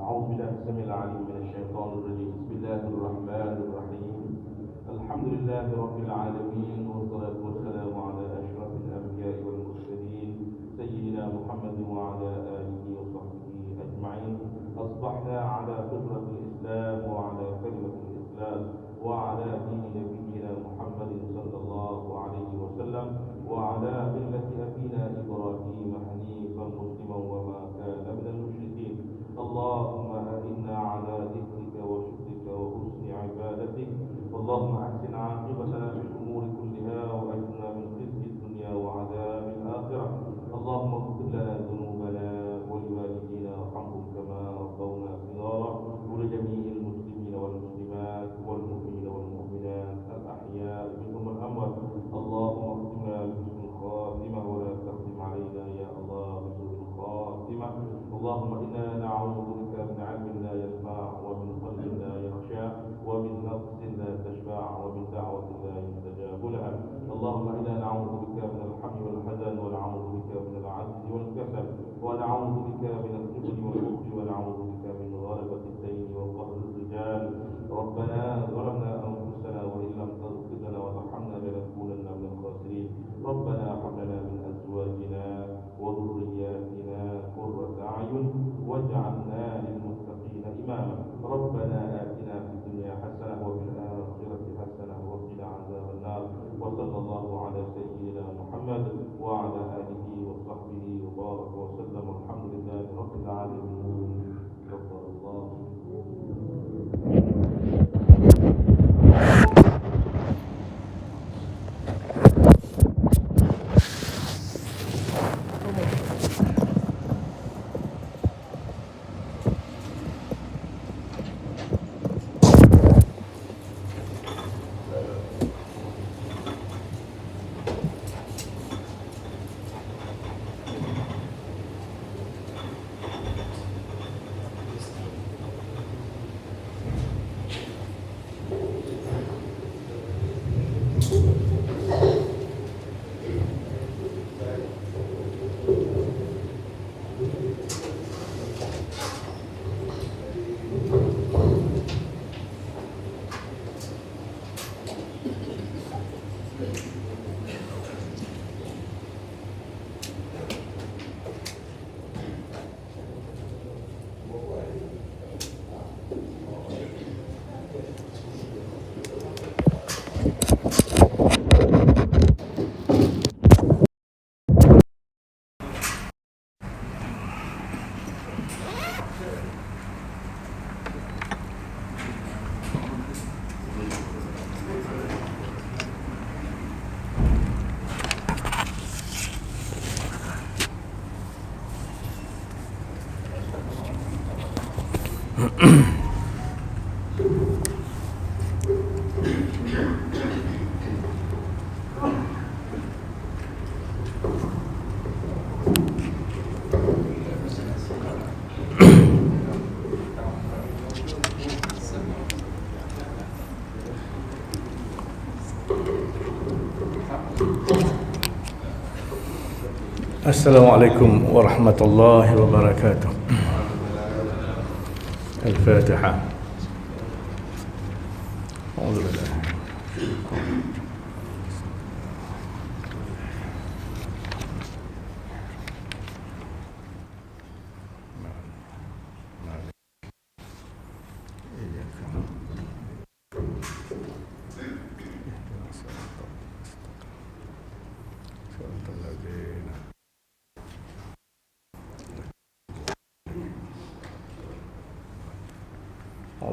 أعوذ بالله السميع العليم من الشيطان الرجيم. بسم الله الرحمن الرحيم. الحمد لله رب العالمين، والصلاة والسلام على أشرف الأنبياء والمرسلين سيدنا محمد وعلى آله وصحبه أجمعين. أصبحنا على فطرة الإسلام وعلى كلمة الإسلام وعلى دين نبينا محمد صلى الله عليه وسلم وعلى ملة أبينا إبراهيم حنيفا مسلما وما كان من المشركين. اللهم أئنا على ذكرك وشكرك وحسن عبادتك. اللهم أحسن عاقبتنا في الأمور كلها وأجرنا من خزي الدنيا وعذاب الآخرة. اللهم اغفر لنا ذنوبنا ولوالدينا وارحمهم كما ربونا صغارا، ولجميع المسلمين والمسلمات والمؤمنين والمؤمنات الأحياء منهم والأموات. اللهم اختمنا بحسن الخاتمة ولا تختم علينا يا الله بسوء الخاتمة. اللهم إنا نعوذ بك من علم لا ينفع ومن قلب لا يخشع ومن نفس لا تشبع ومن دعوة لا يستجاب لها. اللهم إنا نعوذ بك من الهم والحزن، ونعوذ بك من العجز والكسل، ونعوذ بك من الجبن والبخل، ونعوذ بك من غلبة الدين وقهر الرجال. ربنا ظلمنا أنفسنا وإن لم تغفر لنا وترحمنا لنكونن من الخاسرين. ربنا هب لنا من أزواجنا وذرياتنا قرة أعين واجعلنا للمتقين إماما. ربنا آتنا في الدنيا حسنة وفي الآخرة حسنة وقنا عذاب النار. وصلى الله على سيدنا محمد وعلى آله وصحبه وبارك وسلم، والحمد لله رب العالمين. غفر الله. Assalamualaikum warahmatullahi wabarakatuh. Al-Fatihah.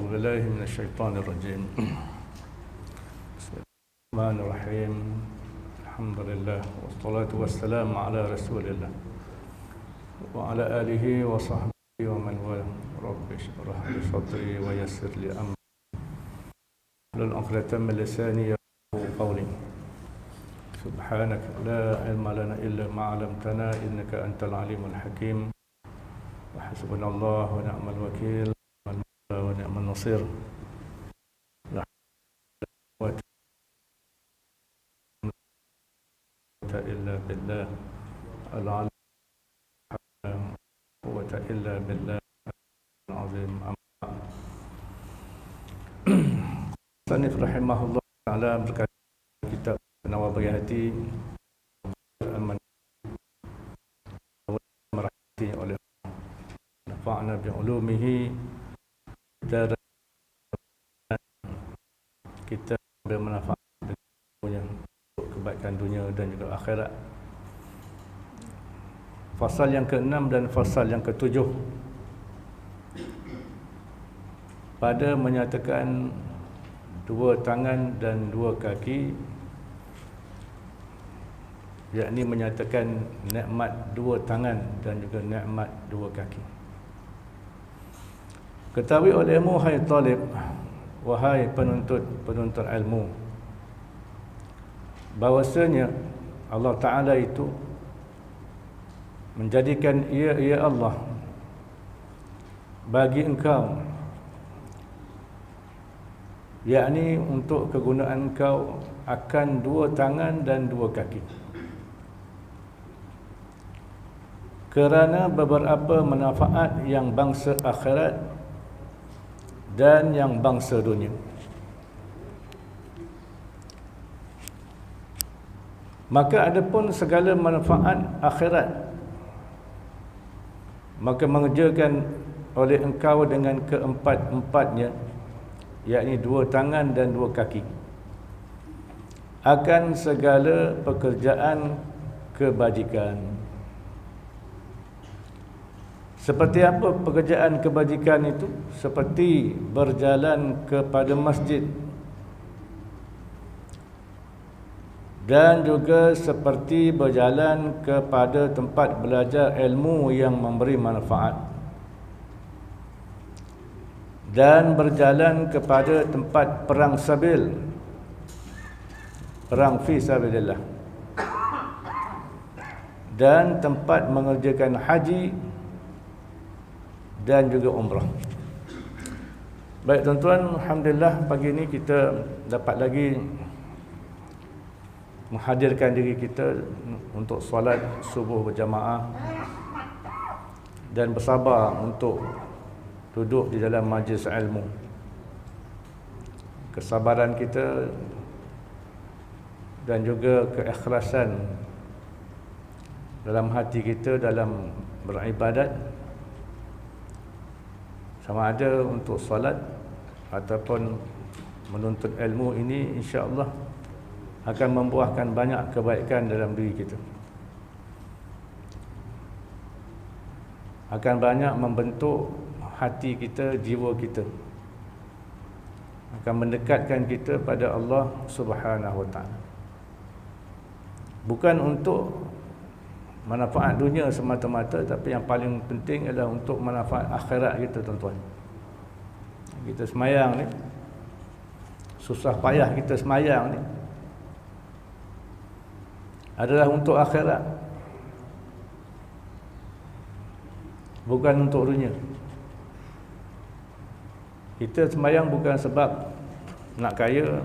أعوذ بالله من الشيطان الرجيم. بسم الله الرحمن الرحيم. الحمد لله والصلاة والسلام على رسول الله وعلى آله وصحبه ومن والاه. رب اشرح لي صدري ويسر لي أمري واحلل عقدة من لساني يفقهوا قولي. سبحانك لا علم لنا إلا ما علمتنا إنك أنت العليم الحكيم. وحسبنا الله ونعم الوكيل ونعم النصير. لا قوة إلا بالله العلي لا قوة إلا بالله العظيم. Sanif rahimahullah ta'ala berkata kitab Nawawi Hati merahmati oleh nafa'na bi'ulumihi dan kita bermanfaat dengan kebaikan dunia dan juga akhirat. Fasal yang ke-6 dan fasal yang ke-7 pada menyatakan dua tangan dan dua kaki, yakni menyatakan nikmat dua tangan dan juga nikmat dua kaki. Ketahui olehmu hai talib, wahai penuntut ilmu, bahwasanya Allah Ta'ala itu menjadikan ia Allah bagi engkau, yakni untuk kegunaan engkau akan dua tangan dan dua kaki, kerana beberapa manfaat yang bangsa akhirat dan yang bangsa dunia. Maka adapun segala manfaat akhirat, maka mengerjakan oleh engkau dengan keempat-empatnya, yakni dua tangan dan dua kaki, akan segala pekerjaan kebajikan. Seperti apa pekerjaan kebajikan itu? Seperti berjalan kepada masjid, dan juga seperti berjalan kepada tempat belajar ilmu yang memberi manfaat, dan berjalan kepada tempat perang sabil, perang fi sabilillah, dan tempat mengerjakan haji dan juga umrah. Baik tuan-tuan, alhamdulillah pagi ini kita dapat lagi menghadirkan diri kita untuk solat subuh berjamaah dan bersabar untuk duduk di dalam majlis ilmu. Kesabaran kita dan juga keikhlasan dalam hati kita dalam beribadat, sama ada untuk solat ataupun menuntut ilmu ini, insya-Allah akan membuahkan banyak kebaikan dalam diri kita, akan banyak membentuk hati kita, jiwa kita, akan mendekatkan kita pada Allah Subhanahu Wa Taala. Bukan untuk manfaat dunia semata-mata, tapi yang paling penting adalah untuk manfaat akhirat kita tuan-tuan. Kita semayang ni, susah payah kita semayang ni adalah untuk akhirat, bukan untuk dunia. Kita semayang bukan sebab nak kaya,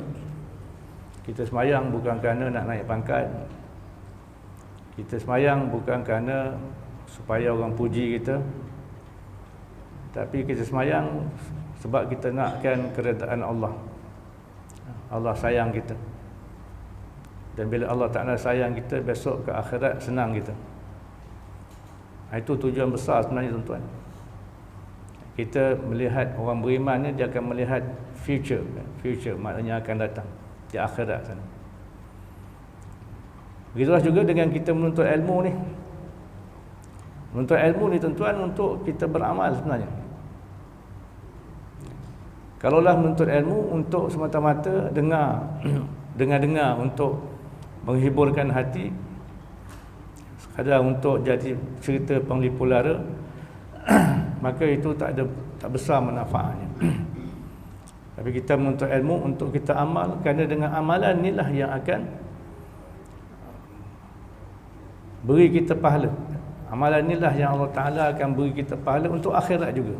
kita semayang bukan kerana nak naik pangkat, kita semayang bukan kerana supaya orang puji kita, tapi kita semayang sebab kita nakkan keredaan Allah. Allah sayang kita, dan bila Allah Ta'ala sayang kita, besok ke akhirat senang kita. Itu tujuan besar sebenarnya tuan-tuan. Kita melihat orang beriman ni, dia akan melihat future maknanya akan datang di akhirat sana. Begitulah juga dengan kita menuntut ilmu ni. Menuntut ilmu ni tuan-tuan untuk kita beramal sebenarnya. Kalaulah menuntut ilmu untuk semata-mata dengar, dengar-dengar untuk menghiburkan hati, sekadar untuk jadi cerita penglipu lara, maka itu tak besar manfaatnya. Tapi kita menuntut ilmu untuk kita amal, kerana dengan amalan inilah yang akan beri kita pahala. Amalan inilah yang Allah Ta'ala akan beri kita pahala untuk akhirat juga.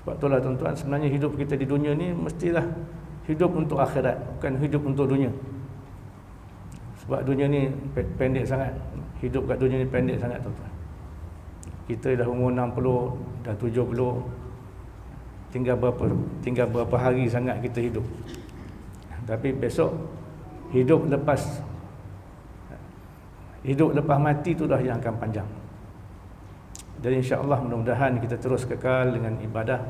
Sebab itulah tuan-tuan, sebenarnya hidup kita di dunia ni mestilah hidup untuk akhirat, bukan hidup untuk dunia. Sebab dunia ni pendek sangat. Hidup kat dunia ni pendek sangat, tuan-tuan. Kita dah umur 60, dah 70, tinggal berapa hari sangat kita hidup. Tapi besok hidup lepas mati itulah yang akan panjang. Dan insya-Allah mudah-mudahan kita terus kekal dengan ibadah,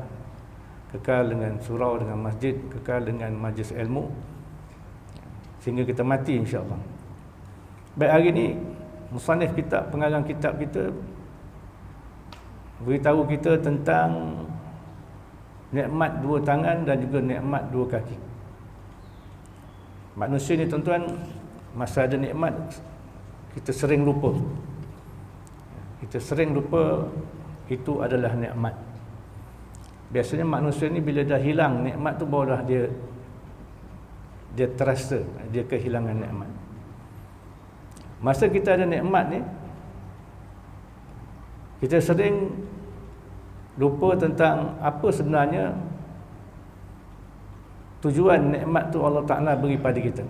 kekal dengan surau, dengan masjid, kekal dengan majlis ilmu sehingga kita mati insya-Allah. Baik, hari ini musannif kitab, pengarang kitab kita beritahu kita tentang nikmat dua tangan dan juga nikmat dua kaki. Manusia ni tuan-tuan, masa ada nikmat kita sering lupa. Kita sering lupa itu adalah nikmat. Biasanya manusia ni bila dah hilang nikmat tu barulah dia terasa dia kehilangan nikmat. Masa kita ada nikmat ni, kita sering lupa tentang apa sebenarnya tujuan nikmat tu Allah Ta'ala beri pada kita.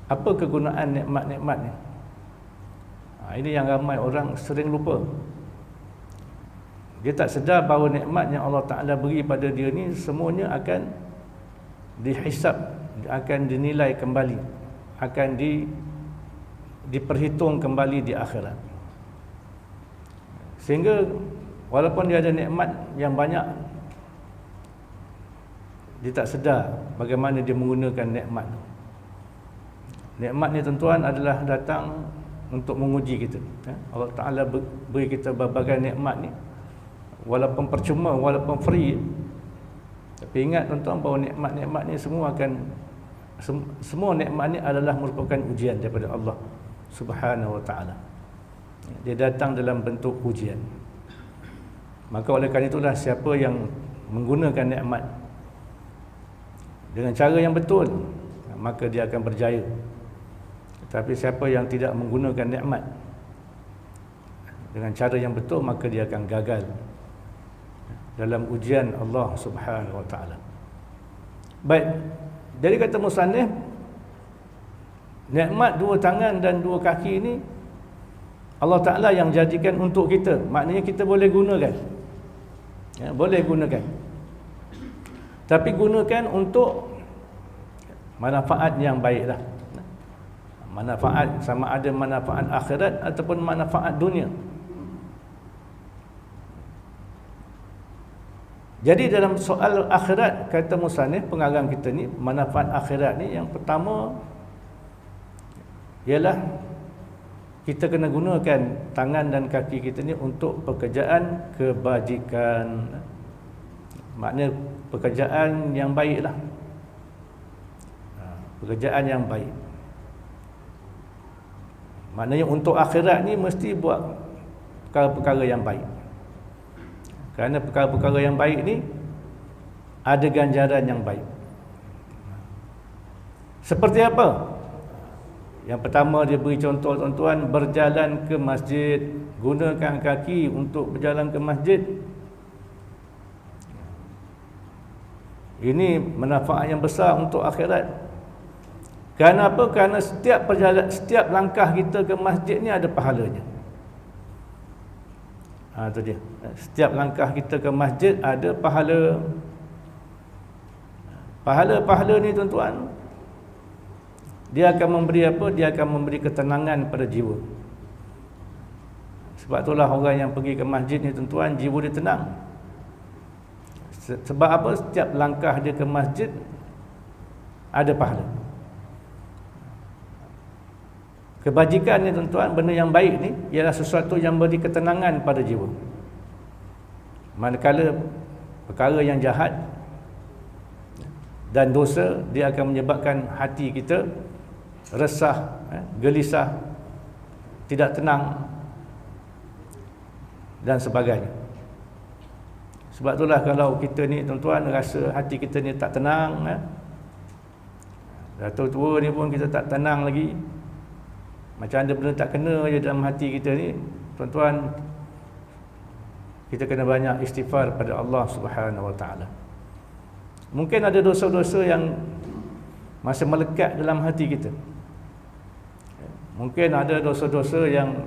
Apa kegunaan nikmat-nikmat ni? Ini yang ramai orang sering lupa. Dia tak sedar bahawa nikmat yang Allah Ta'ala beri pada dia ni semuanya akan dihisab, akan dinilai kembali, akan diperhitung kembali di akhirat. Sehingga walaupun dia ada nikmat yang banyak, dia tak sedar bagaimana dia menggunakan nikmat. Nikmat ni tuan-tuan adalah datang untuk menguji kita. Allah Ta'ala beri kita berbagai nikmat ni, walaupun percuma, walaupun free. Tapi ingat tuan-tuan bahawa nikmat-nikmat ni semua nikmat ni adalah merupakan ujian daripada Allah Subhanahu Wa Ta'ala. Dia datang dalam bentuk ujian. Maka oleh kerana itulah siapa yang menggunakan nikmat dengan cara yang betul, maka dia akan berjaya. Tapi siapa yang tidak menggunakan nikmat dengan cara yang betul, maka dia akan gagal dalam ujian Allah Subhanahu Wa Ta'ala. Baik, jadi kata musannif, nikmat dua tangan dan dua kaki ini Allah Ta'ala yang jadikan untuk kita. Maknanya kita boleh gunakan, boleh gunakan, tapi gunakan untuk manfaat yang baiklah. Manfaat sama ada manfaat akhirat ataupun manfaat dunia. Jadi dalam soal akhirat, kata musannif, pengarang kita ni, manfaat akhirat ni yang pertama ialah kita kena gunakan tangan dan kaki kita ni untuk pekerjaan kebajikan. Maknanya pekerjaan yang baiklah. Pekerjaan yang baik. Maknanya untuk akhirat ni mesti buat perkara-perkara yang baik. Kerana perkara-perkara yang baik ni ada ganjaran yang baik. Seperti apa? Yang pertama dia beri contoh tuan-tuan, berjalan ke masjid, gunakan kaki untuk berjalan ke masjid. Ini manfaat yang besar untuk akhirat. Kerana apa? Kerana setiap langkah kita ke masjid ni ada pahalanya. Itu dia. Setiap langkah kita ke masjid ada pahala. Pahala-pahala ni tuan-tuan, dia akan memberi apa? Dia akan memberi ketenangan pada jiwa. Sebab itulah orang yang pergi ke masjid ni tuan-tuan, jiwa dia tenang. Sebab apa? Setiap langkah dia ke masjid ada pahala. Kebajikan ni tuan-tuan, benda yang baik ni ialah sesuatu yang beri ketenangan pada jiwa. Manakala perkara yang jahat Dan dosa dia akan menyebabkan hati kita resah, gelisah, tidak tenang dan sebagainya. Sebab itulah kalau kita ni tuan-tuan rasa hati kita ni tak tenang, dah tua ni pun kita tak tenang lagi, macam ada benda tak kena je dalam hati kita ni, tuan-tuan, kita kena banyak istighfar pada Allah Subhanahu Wa Taala. Mungkin ada dosa-dosa yang masih melekat dalam hati kita. Mungkin ada dosa-dosa yang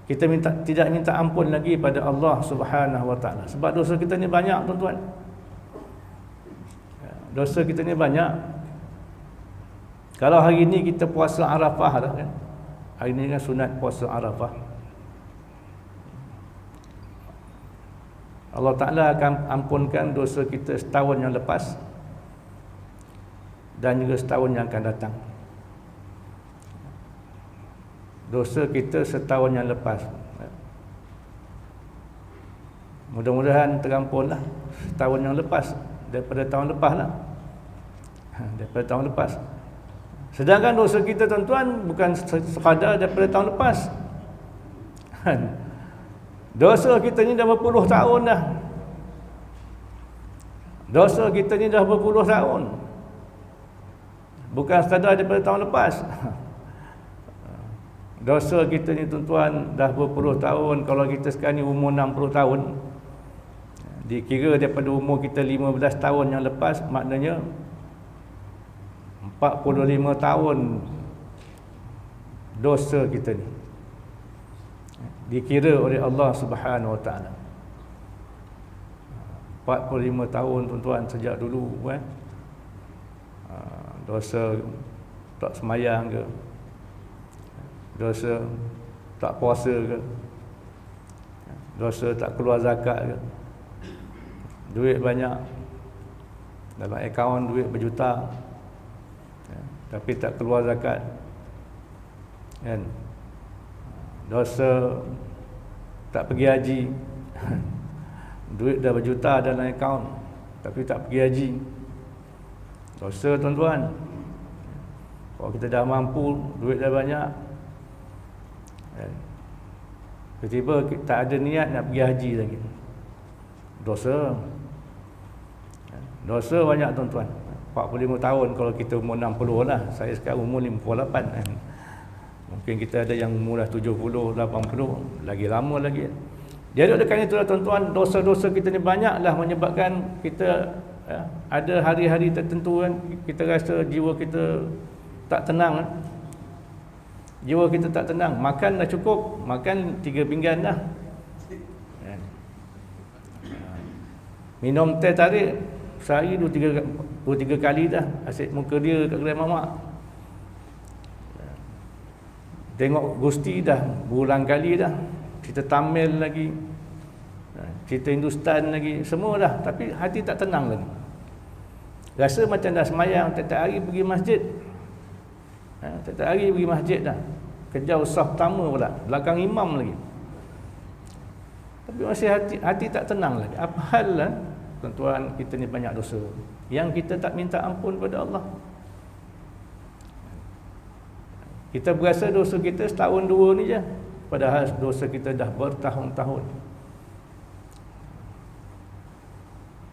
kita tidak minta ampun lagi pada Allah Subhanahu Wa Taala. Sebab dosa kita ni banyak, tuan-tuan. Dosa kita ni banyak. Kalau hari ni kita puasa Arafah dah kan. Hari ni kan sunat puasa Arafah. Allah Ta'ala akan ampunkan dosa kita setahun yang lepas dan juga setahun yang akan datang. Dosa kita setahun yang lepas, mudah-mudahan terampunlah setahun yang lepas daripada tahun lepas lah. Daripada tahun lepas. Sedangkan dosa kita, tuan-tuan, bukan sekadar daripada tahun lepas. Dosa kita ni dah berpuluh tahun dah. Dosa kita ni dah berpuluh tahun. Bukan sekadar daripada tahun lepas. Dosa kita ni, tuan-tuan, dah berpuluh tahun. Kalau kita sekarang ni umur 60 tahun, dikira daripada umur kita 15 tahun yang lepas, maknanya 45 tahun dosa kita ni dikira oleh Allah Subhanahu Wa Taala. 45 tahun, tuan-tuan, sejak dulu dosa tak semayang ke, dosa tak puasa ke, dosa tak keluar zakat ke, duit banyak dalam akaun, duit berjuta, tapi tak keluar zakat, kan? Dosa tak pergi haji, duit dah berjuta dalam akaun tapi tak pergi haji. Dosa, tuan-tuan. Kalau kita dah mampu, duit dah banyak, tiba-tiba tak ada niat nak pergi haji lagi, dosa. Dosa banyak, tuan-tuan. 45 tahun kalau kita umur 60 lah. Saya sekarang umur 58 kan. Mungkin kita ada yang umur dah 70, 80, lagi lama lagi. Jadi oleh kerana itulah, tuan-tuan, dosa-dosa kita ni banyaklah menyebabkan kita ada hari-hari tertentu kan, kita rasa jiwa kita tak tenang kan? Jiwa kita tak tenang. Makan dah cukup, makan 3 pinggan dah. Minum teh tarik sehari 2-3 kali dah. Asyik muka dia kat kedai mamak. Tengok Gusti dah berulang kali dah. Cerita Tamil lagi, cerita Hindustan lagi, semua dah. Tapi hati tak tenang lagi. Rasa macam dah semayang tiap-tiap hari pergi masjid. Tiap-tiap hari pergi masjid dah. Kejar saf pertama pula, belakang imam lagi. Tapi masih hati tak tenang lagi. Apa hal lah, tuan-tuan, kita ni banyak dosa yang kita tak minta ampun pada Allah. Kita berasa dosa kita setahun dua ni je, padahal dosa kita dah bertahun-tahun.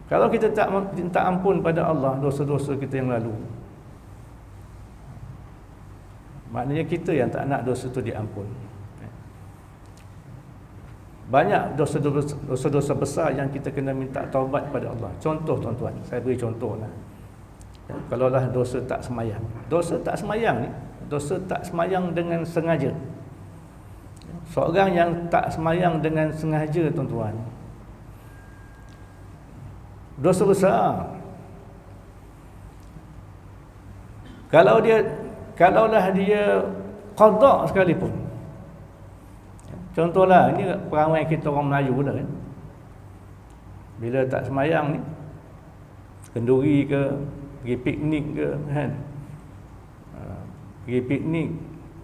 Kalau kita tak minta ampun pada Allah dosa-dosa kita yang lalu, maknanya kita yang tak nak dosa tu diampun. Banyak dosa-dosa besar yang kita kena minta taubat pada Allah. Contoh, tuan-tuan, saya beri contoh lah. Kalaulah dosa tak semayang. Dosa tak semayang ni, dosa tak semayang dengan sengaja. Seorang yang tak semayang dengan sengaja, tuan-tuan, dosa besar. Kalaulah dia qada sekalipun. Contohlah, ini perangai kita orang Melayu dah kan. Bila tak semayang ni, kenduri ke, pergi piknik ke kan, pergi piknik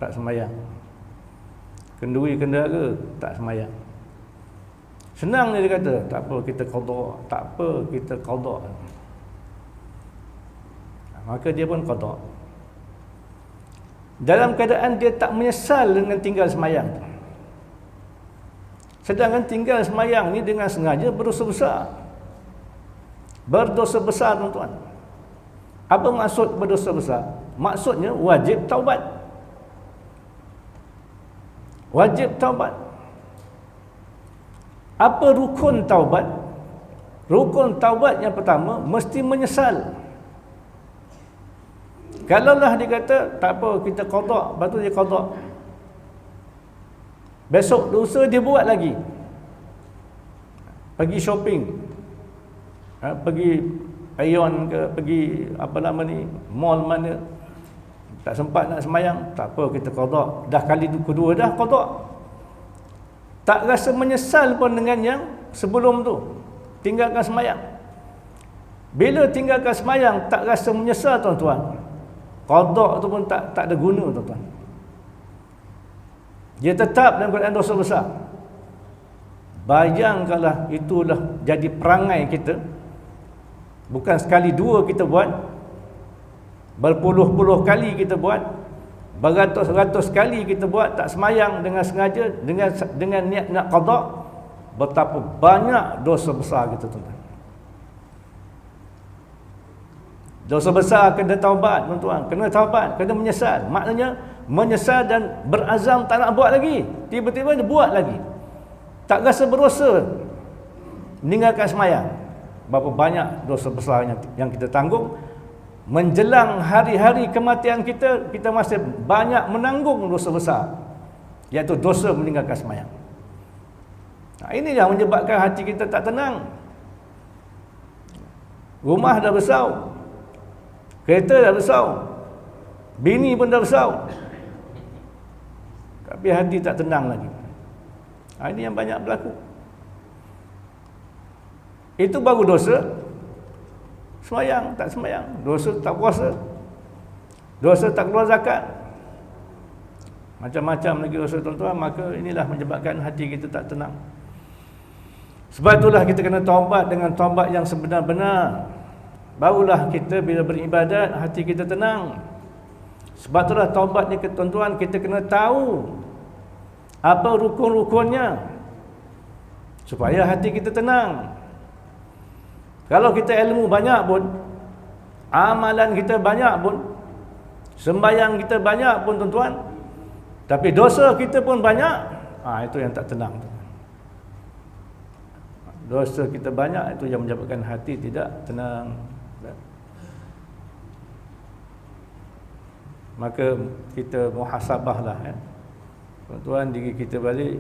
tak semayang, kenduri kendara tak semayang. Senang dia kata, tak apa kita qada, tak apa kita qada. maka dia pun qada. Dalam keadaan dia tak menyesal dengan tinggal semayang. Sedangkan tinggal semayang ni dengan sengaja berdosa besar. Berdosa besar, tuan-tuan. Apa maksud berdosa besar? Maksudnya wajib taubat. Wajib taubat. Apa rukun taubat? Rukun taubat yang pertama mesti menyesal. Kalaulah dia kata tak apa, kita qada, lepas tu dia qada, besok dosa dia buat lagi, pergi shopping, pergi Aeon ke, pergi apa nama ni, mall mana, tak sempat nak semayang, tak apa, kita qada. Dah kali kedua dah qada, tak rasa menyesal pun dengan yang sebelum tu, tinggalkan semayang. Bila tinggalkan semayang tak rasa menyesal, tuan-tuan, qada tu pun tak ada guna, tuan-tuan. Dia tetap dalam keadaan dosa besar. Bayangkanlah itulah jadi perangai kita. Bukan sekali dua kita buat, berpuluh-puluh kali kita buat, beratus-ratus kali kita buat, tak semayang dengan sengaja, dengan niat nak qada. Betapa banyak dosa besar kita, tuan-tuan. Dosa besar kena taubat, tuan-tuan. Kena taubat, kena menyesal. Maknanya menyesal dan berazam tak nak buat lagi. Tiba-tiba dia buat lagi. Tak rasa berdosa, meninggalkan semayang. Berapa banyak dosa besar yang kita tanggung. Menjelang hari-hari kematian kita, kita masih banyak menanggung dosa besar, iaitu dosa meninggalkan semayang. Nah, ini yang menyebabkan hati kita tak tenang. Rumah dah besar, kereta dah besar, bini pun dah besar, tapi hati tak tenang lagi. Ini yang banyak berlaku. Itu baru dosa semayang, tak semayang, dosa tak puasa, dosa tak keluar zakat, macam-macam lagi dosa, tuan-tuan. Maka inilah menyebabkan hati kita tak tenang. Sebab itulah kita kena taubat dengan taubat yang sebenar-benar. Barulah kita bila beribadat hati kita tenang. Sebab itulah taubat ni, tuan-tuan, kita kena tahu apa rukun-rukunnya supaya hati kita tenang. Kalau kita ilmu banyak pun, amalan kita banyak pun, sembahyang kita banyak pun, tuan-tuan, tapi dosa kita pun banyak, itu yang tak tenang. Dosa kita banyak, itu yang menyebabkan hati tidak tenang. Maka kita muhasabahlah, tuan-tuan, diri kita balik.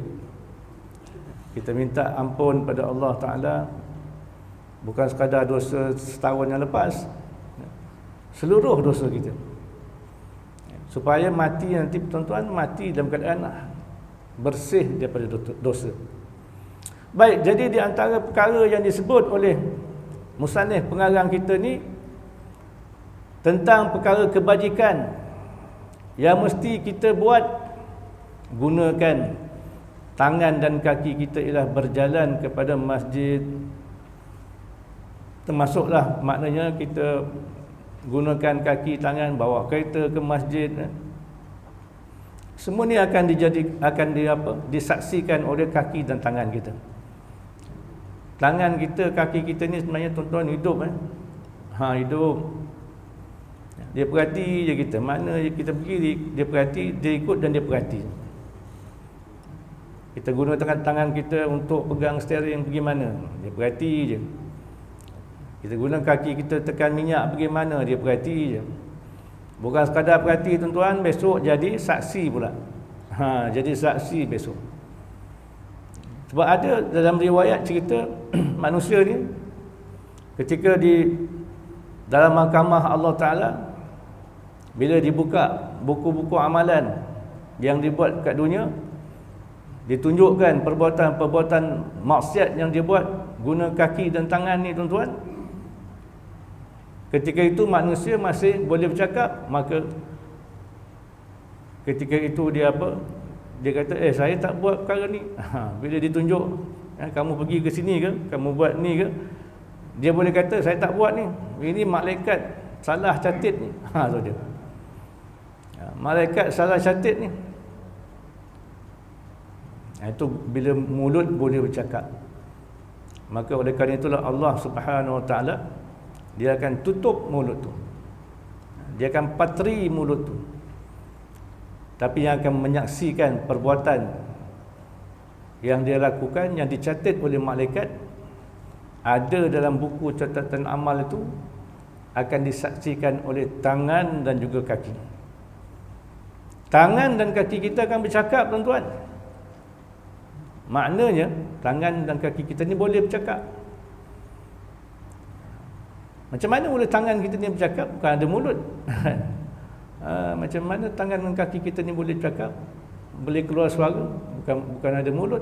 Kita minta ampun pada Allah Ta'ala. Bukan sekadar dosa setahun yang lepas, seluruh dosa kita, supaya mati nanti, tuan-tuan, mati dalam keadaan bersih daripada dosa. Baik, jadi di antara perkara yang disebut oleh musannif pengarang kita ni tentang perkara kebajikan yang mesti kita buat, gunakan tangan dan kaki kita ialah berjalan kepada masjid. Termasuklah maknanya kita gunakan kaki tangan bawa kereta ke masjid. Semua ni akan disaksikan oleh kaki dan tangan kita. Tangan kita, kaki kita ni sebenarnya, tuan-tuan, hidup. Hidup. Dia perhati je kita. Mana je kita pergi, dia perhati, dia ikut dan dia perhati. Kita guna tangan kita untuk pegang steering pergi mana, dia perhati je. Kita guna kaki kita tekan minyak pergi mana, dia perhati je. Bukan sekadar perhati, tuan-tuan, besok jadi saksi pula. Jadi saksi besok. Sebab ada dalam riwayat cerita manusia ni ketika di dalam mahkamah Allah Ta'ala, bila dibuka buku-buku amalan yang dibuat kat dunia, ditunjukkan perbuatan-perbuatan maksiat yang dia buat guna kaki dan tangan ni, tuan-tuan. Ketika itu manusia masih boleh bercakap, maka ketika itu dia apa? Dia kata, saya tak buat perkara ni. Bila ditunjuk, kamu pergi ke sini ke, kamu buat ni ke, dia boleh kata, saya tak buat ni. Ini malaikat salah catit ni. Tu dia. Malaikat salah catit ni. Itu bila mulut boleh bercakap. Maka oleh kerana itulah Allah Subhanahu Wa Taala dia akan tutup mulut tu. Dia akan patri mulut tu. Tapi yang akan menyaksikan perbuatan yang dia lakukan, yang dicatat oleh malaikat, ada dalam buku catatan amal itu, akan disaksikan oleh tangan dan juga kaki. Tangan dan kaki kita akan bercakap, tuan-tuan. Maknanya tangan dan kaki kita ni boleh bercakap. Macam mana boleh tangan kita ni bercakap? Bukan ada mulut. Macam mana tangan dan kaki kita ni boleh bercakap? Boleh keluar suara? Bukan ada mulut.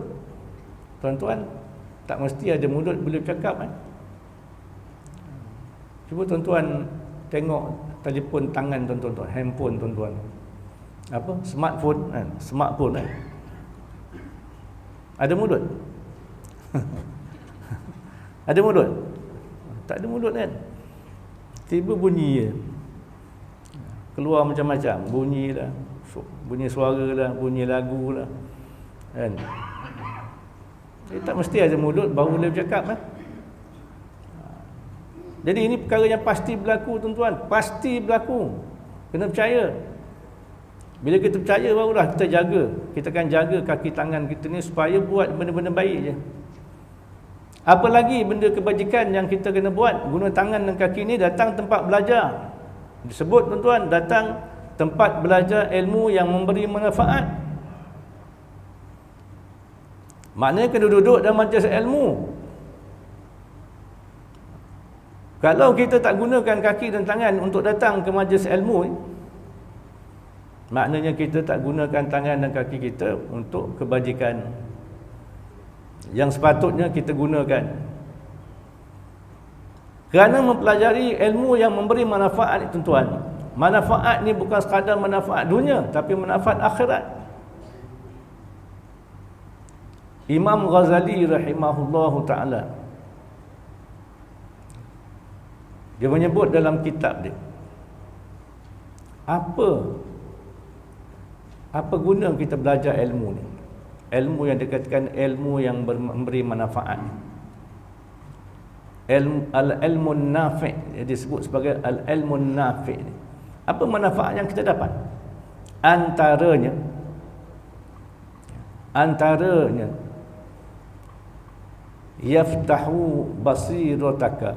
Tuan-tuan, tak mesti ada mulut boleh bercakap kan? Cuba tuan-tuan tengok telefon tangan tuan-tuan, handphone tuan-tuan. Apa? Smartphone kan? Smartphone kan? Ada mulut? Ada mulut? Tak ada mulut kan? Tiba bunyi je. Keluar macam-macam. Bunyi lah, bunyi suara lah, bunyi lagu lah kan? Tak mesti ada mulut baru boleh bercakap kan? Jadi ini perkara yang pasti berlaku, tuan-tuan. Pasti berlaku. Kena percaya. Bila kita percaya barulah kita jaga. Kita akan jaga kaki tangan kita ni supaya buat benda-benda baik je. Apa lagi benda kebajikan yang kita kena buat? Guna tangan dan kaki ni datang tempat belajar. Disebut, tuan-tuan, datang tempat belajar ilmu yang memberi manfaat. Maknanya kena duduk dalam majlis ilmu. Kalau kita tak gunakan kaki dan tangan untuk datang ke majlis ilmu, maknanya kita tak gunakan tangan dan kaki kita untuk kebajikan yang sepatutnya kita gunakan. Kerana mempelajari ilmu yang memberi manfaat, tuan-tuan. Manfaat ni bukan sekadar manfaat dunia, tapi manfaat akhirat. Imam Ghazali rahimahullahu ta'ala, dia menyebut dalam kitab dia, apa guna kita belajar ilmu ni? Ilmu yang dikatakan ilmu yang memberi manfaat. Al-ilmu nafi', disebut sebagai al-ilmu nafi'. Apa manfaat yang kita dapat? Antaranya yaftahu basirataka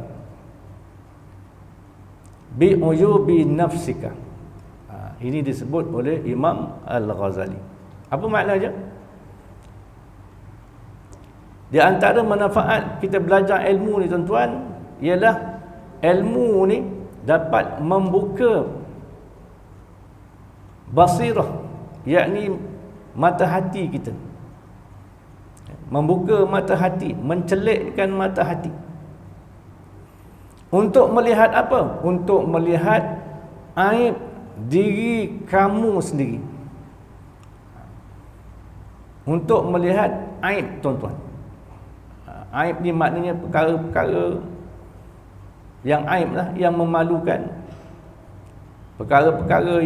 bi'uyubi nafsika. Ini disebut oleh Imam Al-Ghazali. Apa maknanya? Di antara manfaat kita belajar ilmu ni, tuan-tuan, ialah ilmu ni dapat membuka basirah, yakni mata hati kita. Membuka mata hati, mencelikkan mata hati. Untuk melihat apa? Untuk melihat aib diri kamu sendiri. Untuk melihat aib, tuan-tuan. Aib ni maknanya perkara-perkara yang aib lah, yang memalukan. Perkara-perkara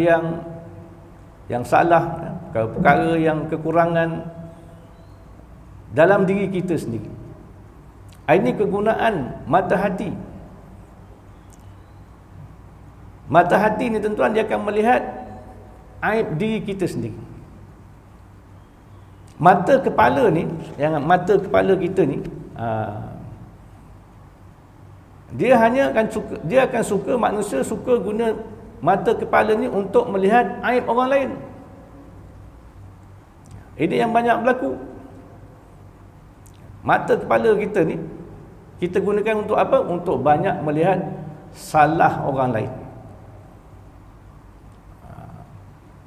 yang salah, perkara-perkara yang kekurangan dalam diri kita sendiri. Ini kegunaan mata hati. Mata hati ni, tuan-tuan, dia akan melihat aib diri kita sendiri. Mata kepala ni, yang mata kepala kita ni, dia akan suka, manusia suka guna mata kepala ni untuk melihat aib orang lain. Ini yang banyak berlaku. Mata kepala kita ni kita gunakan untuk apa? Untuk banyak melihat salah orang lain.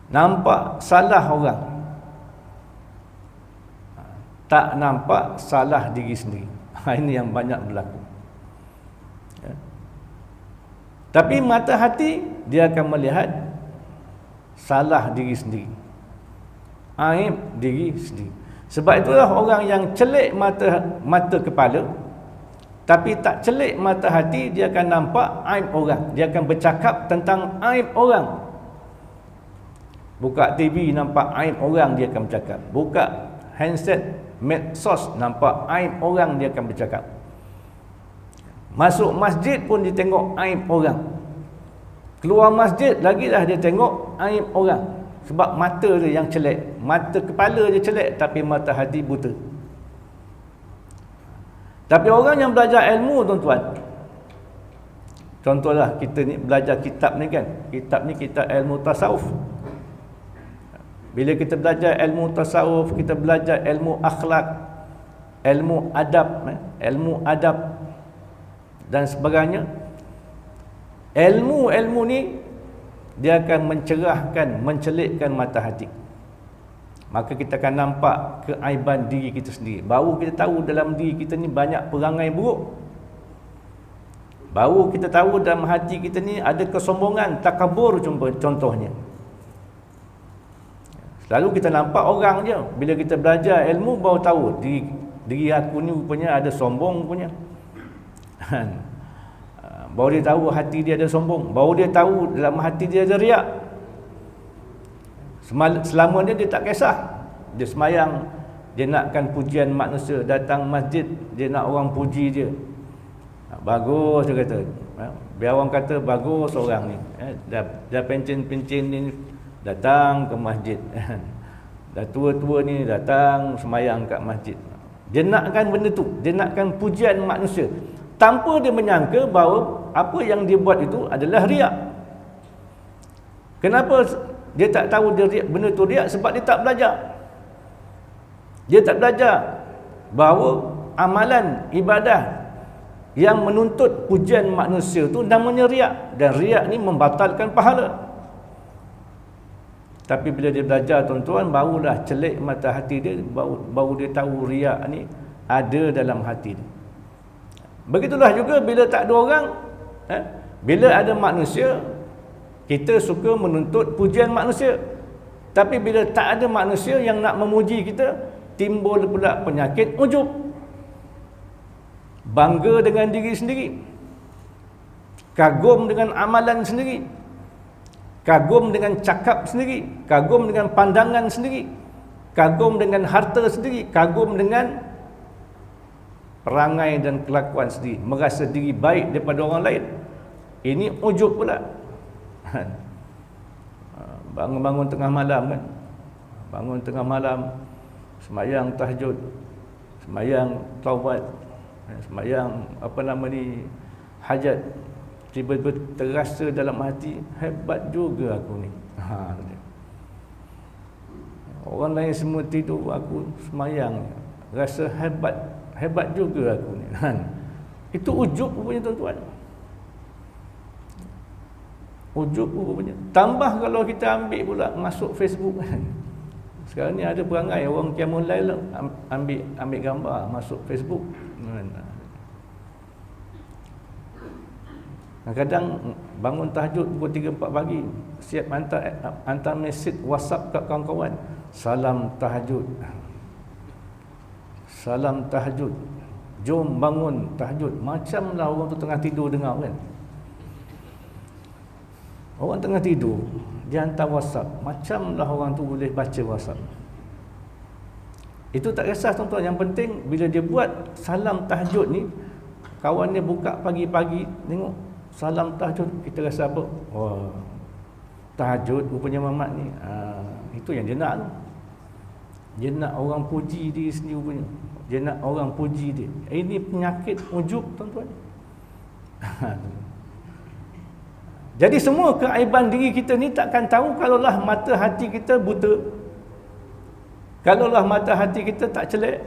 Nampak salah orang, tak nampak salah diri sendiri. Ini yang banyak berlaku. Tapi mata hati, dia akan melihat salah diri sendiri, aib diri sendiri. Sebab itulah orang yang celik mata kepala, Tapi tak celik mata hati, dia akan nampak aib orang. Dia akan bercakap tentang aib orang. Buka TV nampak aib orang, dia akan bercakap. Buka handset, medsos, nampak aib orang, dia akan bercakap. Masuk masjid pun dia tengok aib orang. Keluar masjid lagi dah dia tengok aib orang. Sebab mata dia yang celek. Mata kepala dia celek, tapi mata hati buta. Tapi orang yang belajar ilmu, tuan-tuan, contohlah kita ni belajar kitab ni kan. Kitab ni kitab ilmu tasawuf. Bila kita belajar ilmu tasawuf, kita belajar ilmu akhlak, ilmu adab dan sebagainya. Ilmu ni dia akan mencerahkan, mencelikkan mata hati. Maka kita akan nampak keaiban diri kita sendiri. Baru kita tahu dalam diri kita ni banyak perangai buruk. Baru kita tahu dalam hati kita ni ada kesombongan, takabur contohnya. Selalu kita nampak orang je. Bila kita belajar ilmu baru tahu diri aku ni rupanya ada sombong punya. Baru dia tahu hati dia ada sombong. Baru dia tahu dalam hati dia ada riak. Selama dia tak kisah. Dia semayang, dia nakkan pujian manusia. Datang masjid, dia nak orang puji dia. Bagus dia kata. Biar orang kata bagus orang ni. Dah pencen-pencen ni datang ke masjid. Dah tua-tua ni datang semayang kat masjid. Dia nakkan benda tu. Dia nakkan pujian manusia. Tanpa dia menyangka bahawa apa yang dia buat itu adalah riak. Kenapa dia tak tahu dia riak, benda tu riak? Sebab dia tak belajar. Dia tak belajar bahawa amalan ibadah yang menuntut pujian manusia tu namanya riak. Dan riak ni membatalkan pahala. Tapi bila dia belajar, tuan-tuan, barulah celik mata hati dia, baru dia tahu riak ni ada dalam hati dia. Begitulah juga bila tak ada orang, bila ada manusia, kita suka menuntut pujian manusia. Tapi bila tak ada manusia yang nak memuji kita, timbul pula penyakit ujub. Bangga dengan diri sendiri. Kagum dengan amalan sendiri. Kagum dengan cakap sendiri. Kagum dengan pandangan sendiri. Kagum dengan harta sendiri. Kagum dengan perangai dan kelakuan sendiri. Merasa diri baik daripada orang lain. Ini ujub pula. Bangun-bangun tengah malam kan. Bangun tengah malam, semayang tahajud, semayang taubat, semayang hajat. Tiba-tiba terasa dalam hati, hebat juga aku ni. Orang lain semua tidur, aku semayang, rasa hebat juga aku ni. Itu ujub rupanya, tuan-tuan. Ujub rupanya. Tambah kalau kita ambil pula masuk Facebook kan. Sekarang ni ada perangai orang qiyamul lail ambil gambar masuk Facebook. Kadang-kadang bangun tahajud pukul 3-4 pagi, siap hantar mesej WhatsApp kat kawan-kawan. Salam tahajud. Salam tahajud. Jom bangun tahajud. Macamlah orang tu tengah tidur dengar kan. Orang tengah tidur, dia hantar WhatsApp. Macamlah orang tu boleh baca WhatsApp. Itu tak kisah, tuan-tuan. Yang penting bila dia buat salam tahajud ni, kawan dia buka pagi-pagi tengok salam tahajud, kita rasa apa? Oh, tahajud rupanya Mamat ni. Itu yang dia nak tu. Dia nak orang puji diri sendiri rupanya. Dia nak orang puji dia. Ini penyakit ujub, tuan-tuan. Jadi semua keaiban diri kita ni takkan tahu kalaulah mata hati kita buta. Kalaulah mata hati kita tak celik.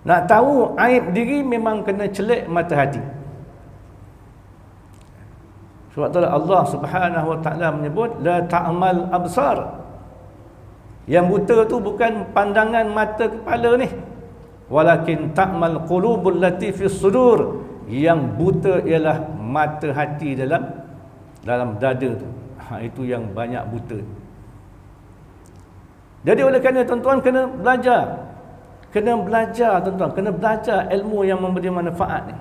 Nak tahu aib diri memang kena celik mata hati. Sebab itulah Allah Subhanahu Wa Taala menyebut la ta'mal absar. Yang buta tu bukan pandangan mata kepala ni, walakin ta'mal qulubul lati fis sudur. Yang buta ialah mata hati dalam dada tu. Itu yang banyak buta. Jadi oleh kerana tuan-tuan kena belajar. Kena belajar tuan-tuan, kena belajar ilmu yang memberi manfaat ni.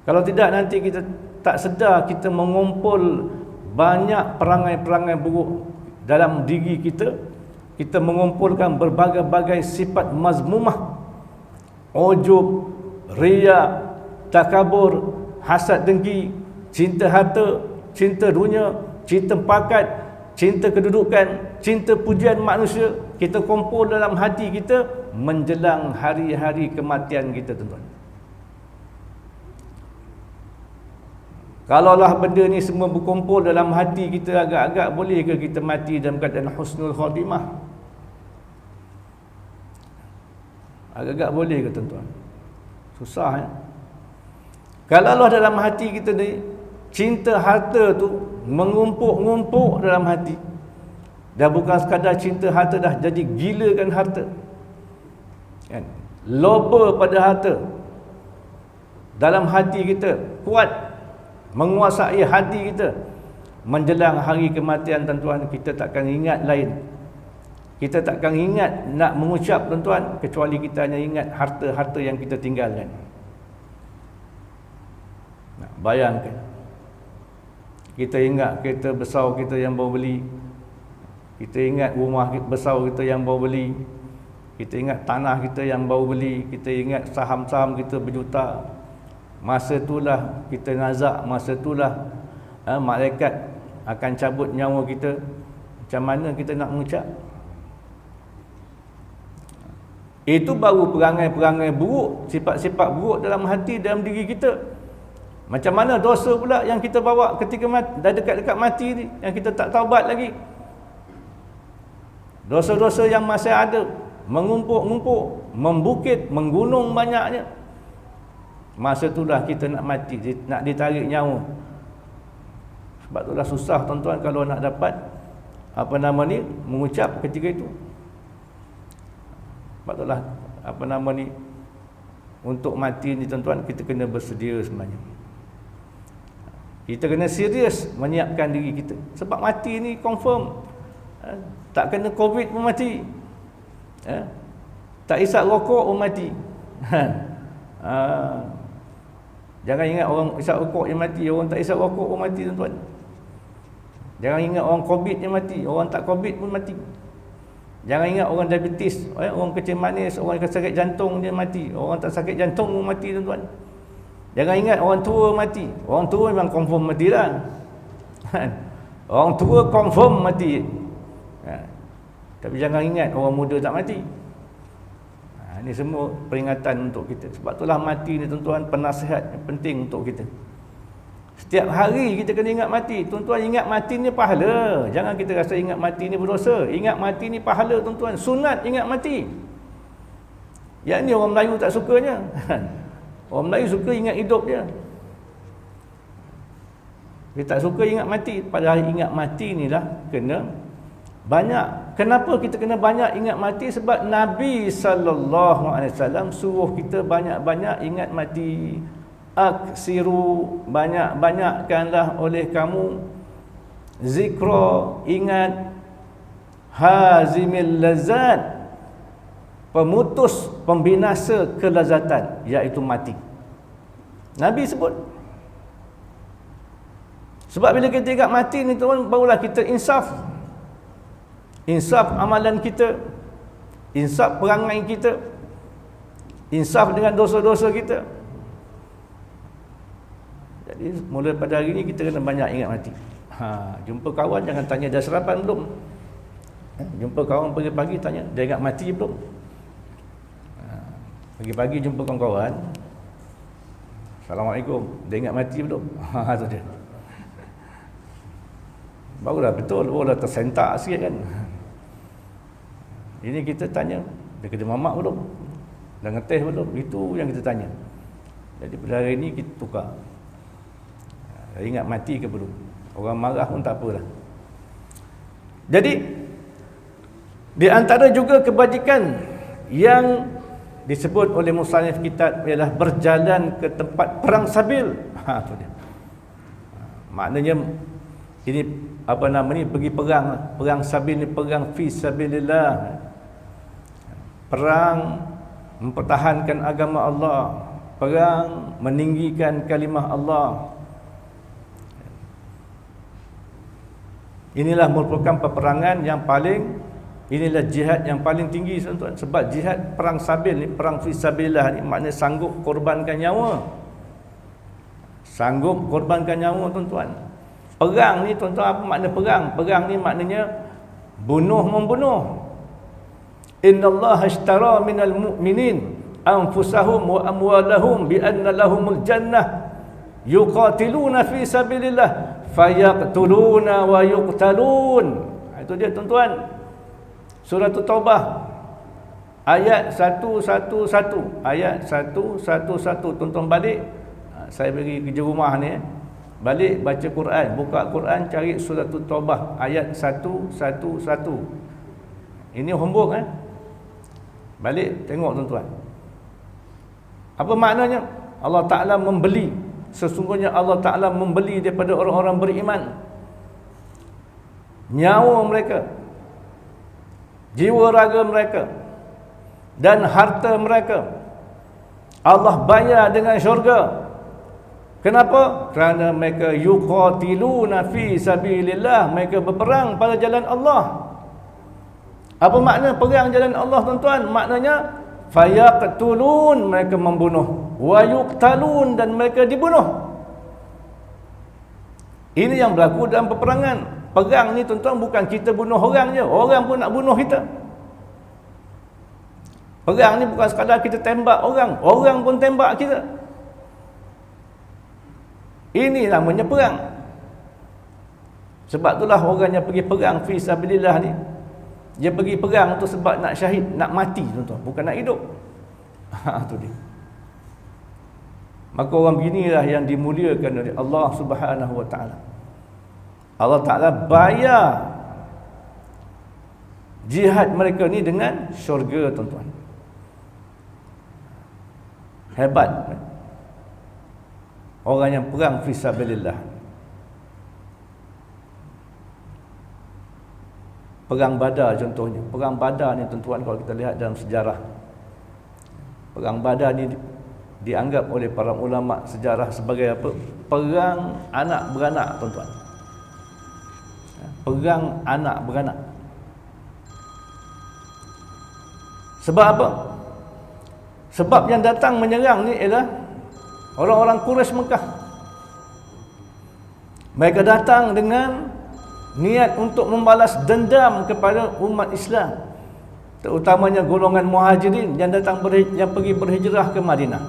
Kalau tidak nanti kita tak sedar kita mengumpul banyak perangai-perangai buruk dalam diri kita. Kita mengumpulkan berbagai-bagai sifat mazmumah, ujub, riya, takabur, hasad dengki, cinta harta, cinta dunia, cinta pakat, cinta kedudukan, cinta pujian manusia. Kita kumpul dalam hati kita menjelang hari-hari kematian kita, tuan-tuan. Kalaulah benda ni semua berkumpul dalam hati kita, agak-agak boleh ke kita mati dalam keadaan husnul khatimah? Agak-agak boleh ke tuan-tuan? Susah ya. Kalaulah dalam hati kita ni cinta harta tu mengumpuk-ngumpuk dalam hati, dah bukan sekadar cinta harta, dah jadi gilakan harta kan? Loba pada harta dalam hati kita kuat, menguasai hati kita. Menjelang hari kematian, tuan-tuan, kita takkan ingat lain. Kita takkan ingat nak mengucap, tuan-tuan, kecuali kita hanya ingat harta-harta yang kita tinggalkan. Nah, bayangkan, kita ingat kereta besar kita yang baru beli, kita ingat rumah besar kita yang baru beli, kita ingat tanah kita yang baru beli, kita ingat saham-saham kita berjuta. Masa itulah kita nazak, masa itulah malaikat akan cabut nyawa kita. Macam mana kita nak mengucap? Itu baru perangai-perangai buruk, sifat-sifat buruk dalam hati, dalam diri kita. Macam mana dosa pula yang kita bawa ketika dah dekat-dekat mati ni, yang kita tak taubat lagi. Dosa-dosa yang masih ada, mengumpuk-ngumpuk, membukit, menggunung banyaknya. Masa itulah kita nak mati, nak ditarik nyawa. Sebab itulah susah, tuan-tuan, kalau nak dapat mengucap ketika itu. Sebab itulah untuk mati ni, tuan-tuan, kita kena bersedia sebenarnya. Kita kena serius menyiapkan diri kita. Sebab mati ni confirm. Tak kena COVID pun mati. Tak isap rokok pun mati. Jangan ingat orang isap rokok yang mati, orang tak isap rokok pun mati, tuan-tuan. Jangan ingat orang COVID yang mati, orang tak COVID pun mati. Jangan ingat orang diabetes, orang kecil manis, orang sakit jantung dia mati, orang tak sakit jantung pun mati, tuan-tuan. Jangan ingat orang tua mati. Orang tua memang confirm matilah. Orang tua confirm mati. Tapi jangan ingat orang muda tak mati. Ini semua peringatan untuk kita. Sebab itulah mati ni, tuan-tuan, penasihat yang penting untuk kita. Setiap hari kita kena ingat mati. Tuan-tuan, ingat mati ni pahala. Jangan kita rasa ingat mati ni berdosa. Ingat mati ni pahala, tuan-tuan. Sunat ingat mati. Yang ni orang Melayu tak sukanya. Orang Melayu suka ingat hidup dia. Dia tak suka ingat mati. Padahal ingat mati ni lah kena banyak. Kenapa kita kena banyak ingat mati? Sebab Nabi SAW suruh kita banyak-banyak ingat mati. Aksiru, banyak-banyakkanlah oleh kamu zikra, ingat hazimil lazat, pemutus, pembinasa kelazatan, iaitu mati. Nabi sebut. Sebab bila kita ingat mati ni, tuan, barulah kita insaf. Insaf amalan kita, insaf perangai kita, insaf dengan dosa-dosa kita. Jadi mula pada hari ni kita kena banyak ingat mati. Jumpa kawan jangan tanya dah sarapan belum. Jumpa kawan pagi-pagi tanya dia ingat mati belum. Pagi-pagi jumpa kawan-kawan, Assalamualaikum, dia ingat mati belum? Tu dia. Barulah betul, barulah tersentak sikit kan. Ini kita tanya, dia kena mamak belum? Dah ngeteh belum? Itu yang kita tanya. Jadi pada hari ini kita tukar. Ingat mati ke belum? Orang marah pun tak apalah. Jadi di antara juga kebajikan yang disebut oleh musannif kitab ialah berjalan ke tempat perang sabil. Tu dia. Maknanya ini pergi perang. Perang sabil ni perang fi sabilillah. perang mempertahankan agama Allah, perang meninggikan kalimah Allah. Inilah merupakan peperangan yang paling, inilah jihad yang paling tinggi tuan-tuan. Sebab jihad perang sabil ni, perang fisabilillah ni, maknanya sanggup korbankan nyawa. Sanggup korbankan nyawa tuan-tuan. Perang ni tuan-tuan, apa makna perang? Perang ni maknanya bunuh membunuh. Innallaha ashtara minal mu'minin anfusahum wa amwalahum bi anna lahumul jannah yuqatiluna fi sabilillah fayaqtuluna wa yuqtalun. Itu dia tuan-tuan. Surah Taubah ayat 111. Ayat 111. Tuan-tuan balik, saya pergi kerja rumah ni, balik baca Quran, buka Quran, cari surah Taubah ayat 111. Ini homework Balik tengok tuan-tuan. Apa maknanya? Allah Ta'ala membeli, sesungguhnya Allah Ta'ala membeli daripada orang-orang beriman nyawa mereka, jiwa raga mereka dan harta mereka. Allah bayar dengan syurga. Kenapa? Kerana mereka yuqatiluna fi sabilillah, mereka berperang pada jalan Allah. Apa makna perang jalan Allah tuan-tuan? Maknanya fayaqtulun, mereka membunuh, wa yuqtalun, dan mereka dibunuh. Ini yang berlaku dalam peperangan. Perang ni tuan-tuan bukan kita bunuh orang je, orang pun nak bunuh kita. Perang ni bukan sekadar kita tembak orang, orang pun tembak kita. Ini namanya perang. Sebab itulah orang yang pergi perang fi sabilillah ni, dia pergi perang tu sebab nak syahid, nak mati tuan-tuan, bukan nak hidup. Itu dia. Maka orang beginilah yang dimuliakan oleh Allah Subhanahu wa taala. Allah Ta'ala bayar jihad mereka ni dengan syurga tuan-tuan. Hebat orang yang perang fisabilillah. Perang Badar contohnya. Perang Badar ni tuan-tuan, kalau kita lihat dalam sejarah, perang Badar ni dianggap oleh para ulama sejarah sebagai apa? Perang anak beranak tuan-tuan. Perang anak beranak. Sebab apa? Sebab yang datang menyerang ni ialah orang-orang Quraisy Mekah. Mereka datang dengan niat untuk membalas dendam kepada umat Islam, terutamanya golongan Muhajirin yang datang yang pergi berhijrah ke Madinah.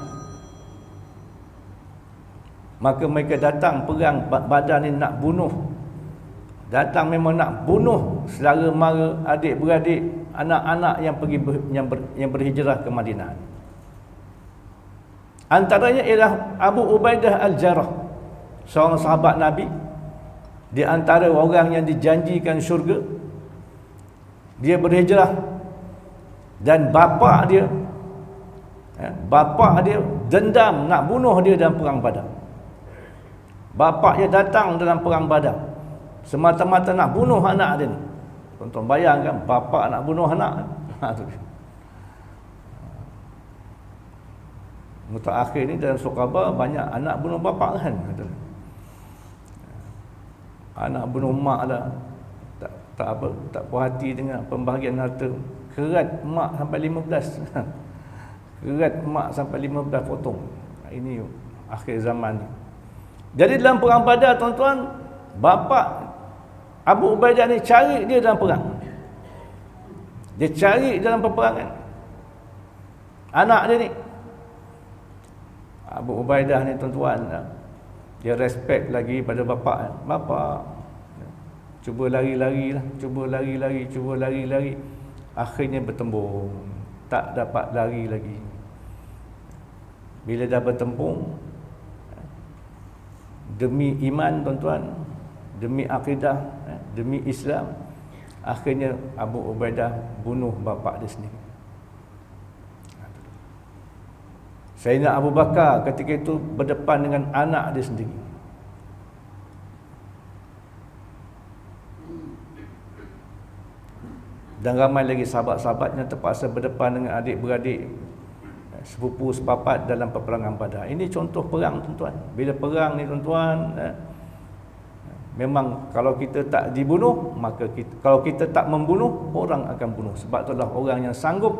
Maka mereka datang perang Badar ni nak bunuh. Datang memang nak bunuh saudara mara, adik-beradik, anak-anak yang pergi yang berhijrah ke Madinah. Antaranya ialah Abu Ubaidah Al-Jarrah, seorang sahabat Nabi, di antara orang yang dijanjikan syurga. Dia berhijrah dan bapa dia dendam nak bunuh dia dalam perang Badar. Bapa dia datang dalam perang Badar semata-mata nak bunuh anak dia. Tuan-tuan bayangkan, bapa nak bunuh anak. Mutakhir ni dalam Sukaba banyak anak bunuh bapa kan. Anak bunuh mak lah, tak puas hati dengan pembahagian harta. Kerat mak sampai 15. Kerat mak sampai 15 potong. Ini akhir zaman ni. Jadi dalam perang Badar tuan-tuan, bapa Abu Ubaidah ni cari dia dalam perang. Dia cari dalam peperangan anak dia ni. Abu Ubaidah ni tuan-tuan, dia respect lagi pada bapa. Bapa cuba lari-lari lah, cuba lari-lari. Akhirnya bertembung, tak dapat lari lagi. Bila dah bertempung, demi iman tuan-tuan, demi akidah, demi Islam, akhirnya Abu Ubaidah bunuh bapa dia sendiri. Sayyidina Abu Bakar ketika itu berdepan dengan anak dia sendiri. Dan ramai lagi sahabat-sahabatnya terpaksa berdepan dengan adik-beradik, sepupu sepapat dalam peperangan Badar. Ini contoh perang, tuan-tuan. Bila perang ni, tuan-tuan, memang kalau kita tak dibunuh, maka kalau kita tak membunuh, orang akan bunuh. Sebab itulah orang yang sanggup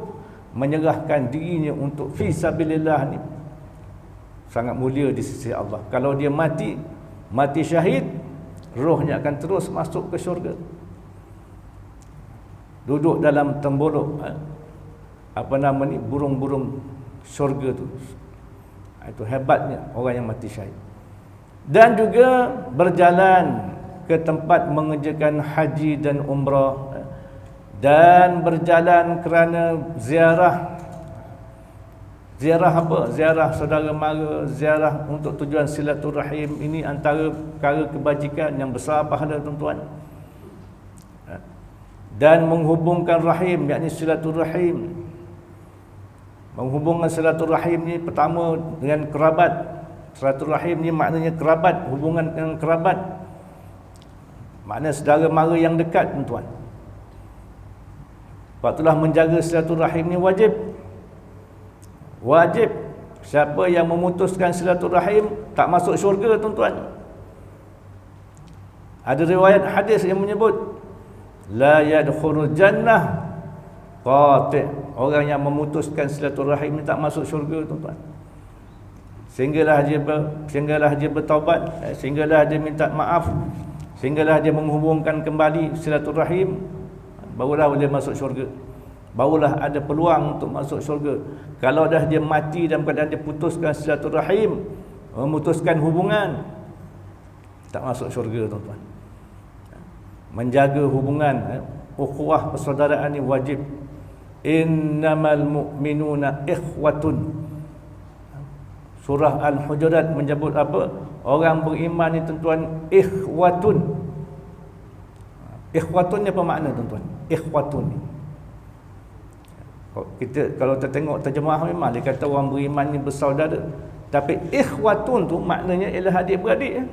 menyerahkan dirinya untuk fi sabilillah ni sangat mulia di sisi Allah. Kalau dia mati syahid, rohnya akan terus masuk ke syurga. Duduk dalam tembolok burung-burung syurga tu. Itu hebatnya orang yang mati syahid. Dan juga berjalan ke tempat mengerjakan haji dan umrah, dan berjalan kerana ziarah apa? Ziarah saudara mara, ziarah untuk tujuan silaturahim. Ini antara perkara kebajikan yang besar pahala, tuan-tuan. Dan menghubungkan rahim, yakni silaturahim. Menghubungkan silaturahim ni pertama dengan kerabat. Silaturahim ni maknanya kerabat, hubungan dengan kerabat. Makna saudara mara yang dekat, tuan-tuan. Sebab itulah menjaga silaturahim ni wajib. Wajib. Siapa yang memutuskan silaturahim tak masuk syurga, tuan-tuan. Ada riwayat hadis yang menyebut la yadkhulul jannah qati'. Orang yang memutuskan silaturahim ni tak masuk syurga, tuan-tuan. Sehinggalah dia bertaubat, sehinggalah dia minta maaf, sehinggalah dia menghubungkan kembali silaturahim, barulah dia masuk syurga. Barulah ada peluang untuk masuk syurga. Kalau dah dia mati dalam keadaan dia putuskan silaturahim, memutuskan hubungan, tak masuk syurga, tuan-tuan. Menjaga hubungan, ukhuwah persaudaraan ini wajib. Innamal mu'minuna ikhwatun. Surah Al-Hujurat menyebut apa? Orang beriman ni, tuan-tuan, ikhwatun. Ikhwatun ni apa makna, tuan-tuan? Ikhwatun ni, kalau kita tengok terjemah, memang dia kata orang beriman ni bersaudara. Tapi ikhwatun tu maknanya ialah adik-beradik.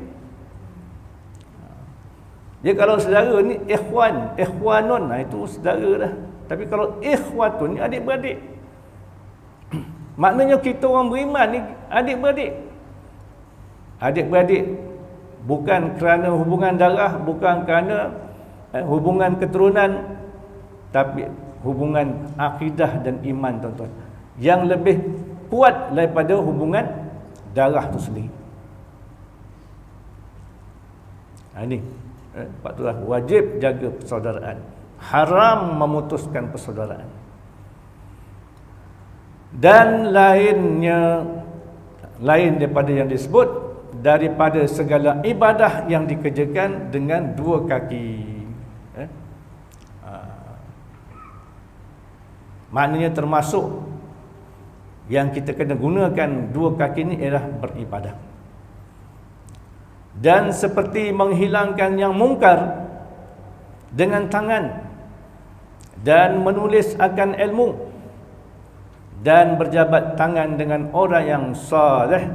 Dia kalau saudara ni ikhwanun, itu saudara dah. Tapi kalau ikhwatun ni adik-beradik. Maknanya kita orang beriman ni adik-beradik. Adik-beradik bukan kerana hubungan darah, bukan kerana hubungan keturunan, tapi hubungan akidah dan iman, tuan-tuan, yang lebih kuat daripada hubungan darah tu sendiri. Ini sebab itulah wajib jaga persaudaraan. Haram memutuskan persaudaraan. Dan lain daripada yang disebut, daripada segala ibadah yang dikerjakan dengan dua kaki. Maknanya termasuk yang kita kena gunakan dua kaki ni ialah beribadah. Dan seperti menghilangkan yang mungkar dengan tangan, dan menulis akan ilmu, dan berjabat tangan dengan orang yang saleh,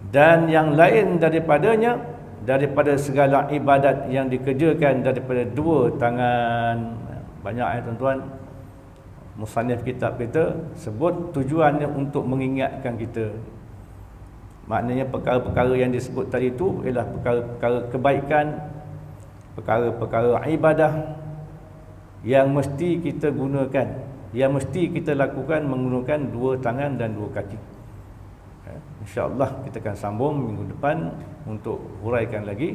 dan yang lain daripadanya, daripada segala ibadat yang dikerjakan daripada dua tangan. Banyak tuan-tuan, musannif kitab kita sebut tujuannya untuk mengingatkan kita. Maknanya perkara-perkara yang disebut tadi itu ialah perkara-perkara kebaikan, perkara-perkara ibadah yang mesti kita gunakan, yang mesti kita lakukan menggunakan dua tangan dan dua kaki. InsyaAllah kita akan sambung minggu depan untuk huraikan lagi.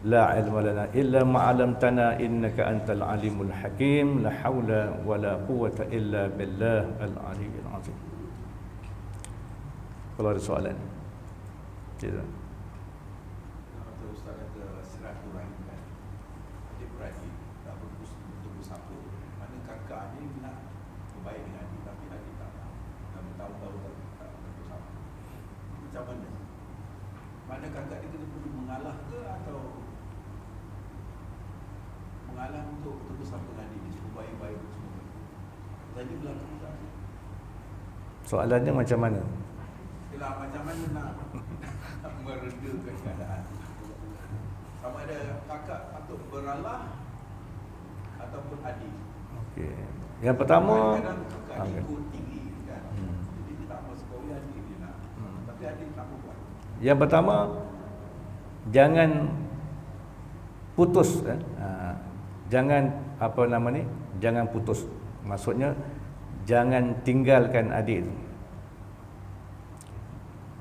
La ilma lana illa ma'alamtana innaka antal alimul hakim. La hawla wa la quwwata illa billah al-aliyyil azim. Kalau ada soalan. Tidak. Ustaz kata silaturahim kan, adik-beradik tak bersatu. Mana kakak ni nak berbaik dengan adik, tapi adik tak nak. Dah bertahun-tahun tak bersama. Macam mana? Mana kakak dia kena perlu mengalah ke, atau mengalah untuk bersama dengan adik supaya baik semua? Tadi belakang tak. Soalannya macam mana? Yalah, macam mana nak meredakan keadaan? Sama ada kakak patut beralah ataupun adik. Okey. Yang pertama, Kadang kakak ni ikut tinggi kan. Jadi dia tak mau sekali adik dia nak. Tapi adik tak mau buat. yang pertama jangan putus jangan apa nama ni? Jangan putus. Maksudnya jangan tinggalkan adik tu.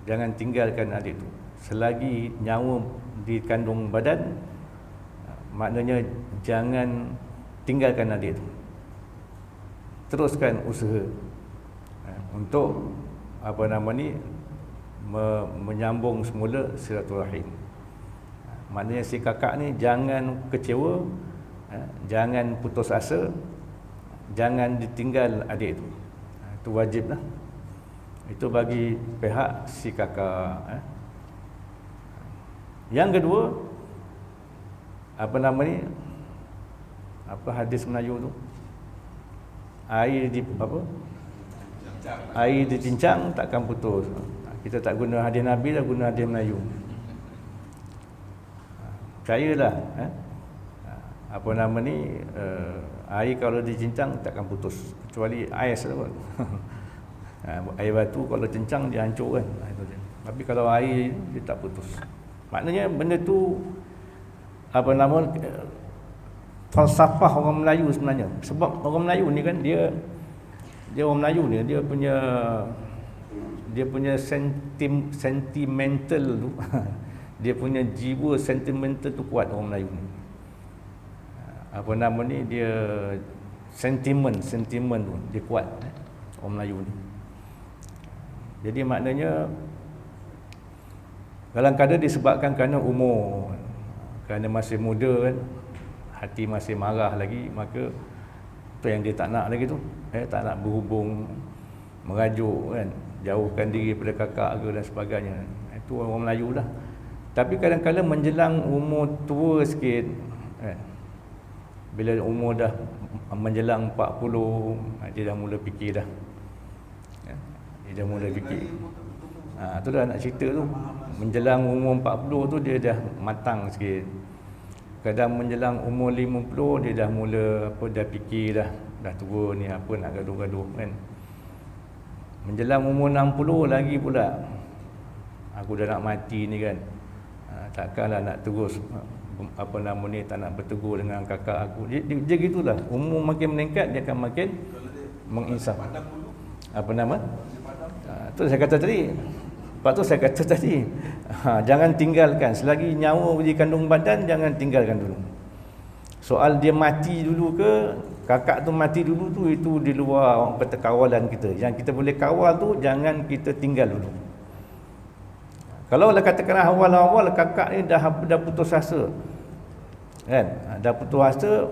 Jangan tinggalkan adik tu. Selagi nyawa di kandung badan, maknanya jangan tinggalkan adik tu. Teruskan usaha untuk apa nama ni, menyambung semula silaturahim. Maknanya si kakak ni jangan kecewa, jangan putus asa, jangan ditinggal adik tu. Itu wajib lah. Itu bagi pihak si kakak. Yang kedua, apa nama ni, apa hadis Melayu tu, air di apa, air dicincang takkan putus. Kita tak guna hadis Nabi dah, guna hadis Melayu. Percayalah, apa nama ni, air kalau dicincang takkan putus, kecuali ais lah kot. Air batu kalau cincang dia hancur kan. Itu dia. Tapi kalau air dia tak putus. Maknanya benda tu apa nama, falsafah orang Melayu sebenarnya. Sebab orang Melayu ni kan dia orang Melayu ni dia punya sentimental tu dia punya jiwa sentimental tu kuat orang Melayu ni. Apa nama ni, dia sentimen tu dia kuat orang Melayu ni. Jadi maknanya kadang-kadang disebabkan kerana umur, kerana masih muda kan, hati masih marah lagi, maka tu yang dia tak nak lagi tu, tak nak berhubung, merajuk kan, jauhkan diri daripada kakak ke dan sebagainya. Itu orang Melayu lah. Tapi kadang-kadang menjelang umur tua sikit kan, bila umur dah menjelang 40, dia dah mula fikir dah. Dia dah mula fikir. Tu dah nak cerita tu. Menjelang umur 40 tu dia dah matang sikit. Kadang menjelang umur 50 dia dah mula dah fikir dah tua ni, apa nak gaduh-gaduh kan. Menjelang umur 60 lagi pula, aku dah nak mati ni kan. Takkanlah nak terus apa nama ni, tak nak bertegur dengan kakak aku. Dia gitulah. Umur makin meningkat dia akan makin menginsaf. Apa nama? Tu saya kata tadi. Lepas tu saya kata tadi, jangan tinggalkan. Selagi nyawa di kandung badan, jangan tinggalkan dulu. Soal dia mati dulu ke, kakak tu mati dulu tu, itu di luar orang kata kawalan kita. Yang kita boleh kawal tu, jangan kita tinggal dulu. Kalau lah katakanlah awal-awal kakak ni dah putus asa kan, dah putus asa,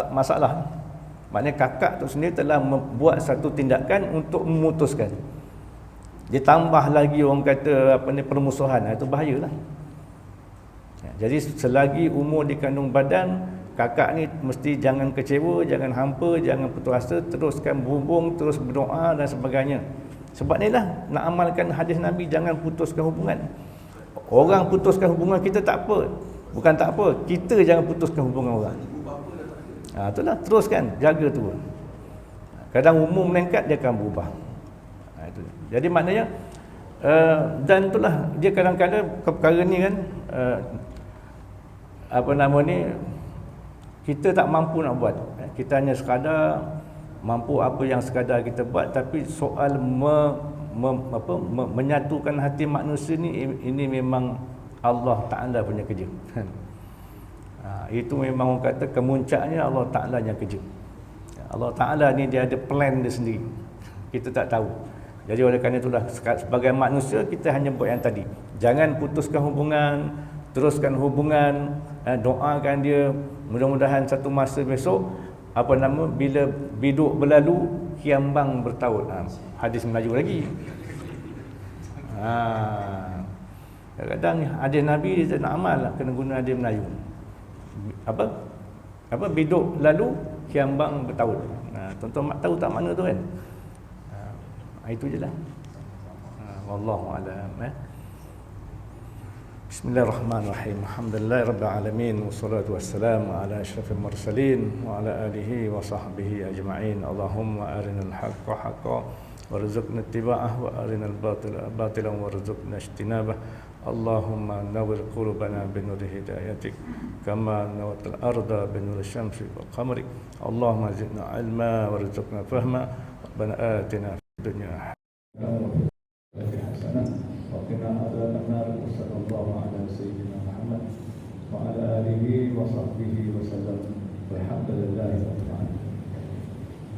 masalah. Maknanya kakak tu sendiri telah membuat satu tindakan untuk memutuskan. Dia tambah lagi orang kata apa ni, permusuhan, itu bahayalah. Jadi selagi umur di kandung badan, kakak ni mesti jangan kecewa, jangan hampa, jangan putus asa, teruskan berhubung, terus berdoa dan sebagainya. Sebab inilah nak amalkan hadis Nabi, jangan putuskan hubungan. Orang putuskan hubungan kita tak apa. Bukan tak apa, kita jangan putuskan hubungan orang. Itulah, teruskan, jaga tu. Kadang umur meningkat dia akan berubah. Itu. Jadi maknanya dan itulah dia kadang-kadang perkara ni kan, apa nama ni, kita tak mampu nak buat. Kita hanya sekadar mampu apa yang sekadar kita buat, tapi soal menyatukan hati manusia ni, ini memang Allah Ta'ala punya kerja. Itu memang orang kata kemuncaknya Allah Ta'ala yang kerja. Allah Ta'ala ni dia ada plan dia sendiri, kita tak tahu. Jadi oleh kerana itulah, sebagai manusia kita hanya buat yang tadi. Jangan putuskan hubungan, teruskan hubungan, doakan dia. Mudah-mudahan satu masa besok, apa nama, bila biduk berlalu, kiambang bertaut. Hadis Melayu lagi. Kadang-kadang hadis Nabi dia tak nak amal lah, kena guna hadis Melayu. Apa biduk lalu, kiambang bertaut. Tuan-tuan tahu tak makna tu kan? Itu je lah. Wallahu a'lam. Bismillahirrahmanirrahim. Alhamdulillahirabbil alamin wassalatu wassalamu ala asyrafil mursalin wa ala alihi wa sahbihi ajma'in. Allahumma arinal haqqa haqqan warzuqna ittiba'ah wa arinal batila batilan warzuqna ijtinabah. Allahumma nawwir qulubana binuri hidayatik kama nawwartal arda binuri syamsi wal qamari. Allahumma zidna ilma warzuqna fahma. Rabbana atina fid dunya hasanah wa qina adzaban nar. Sallallahu ala sayyidina Muhammad wa ala alihi wa sahbihi wa sallam. Walhamdulillahi rabbil alamin.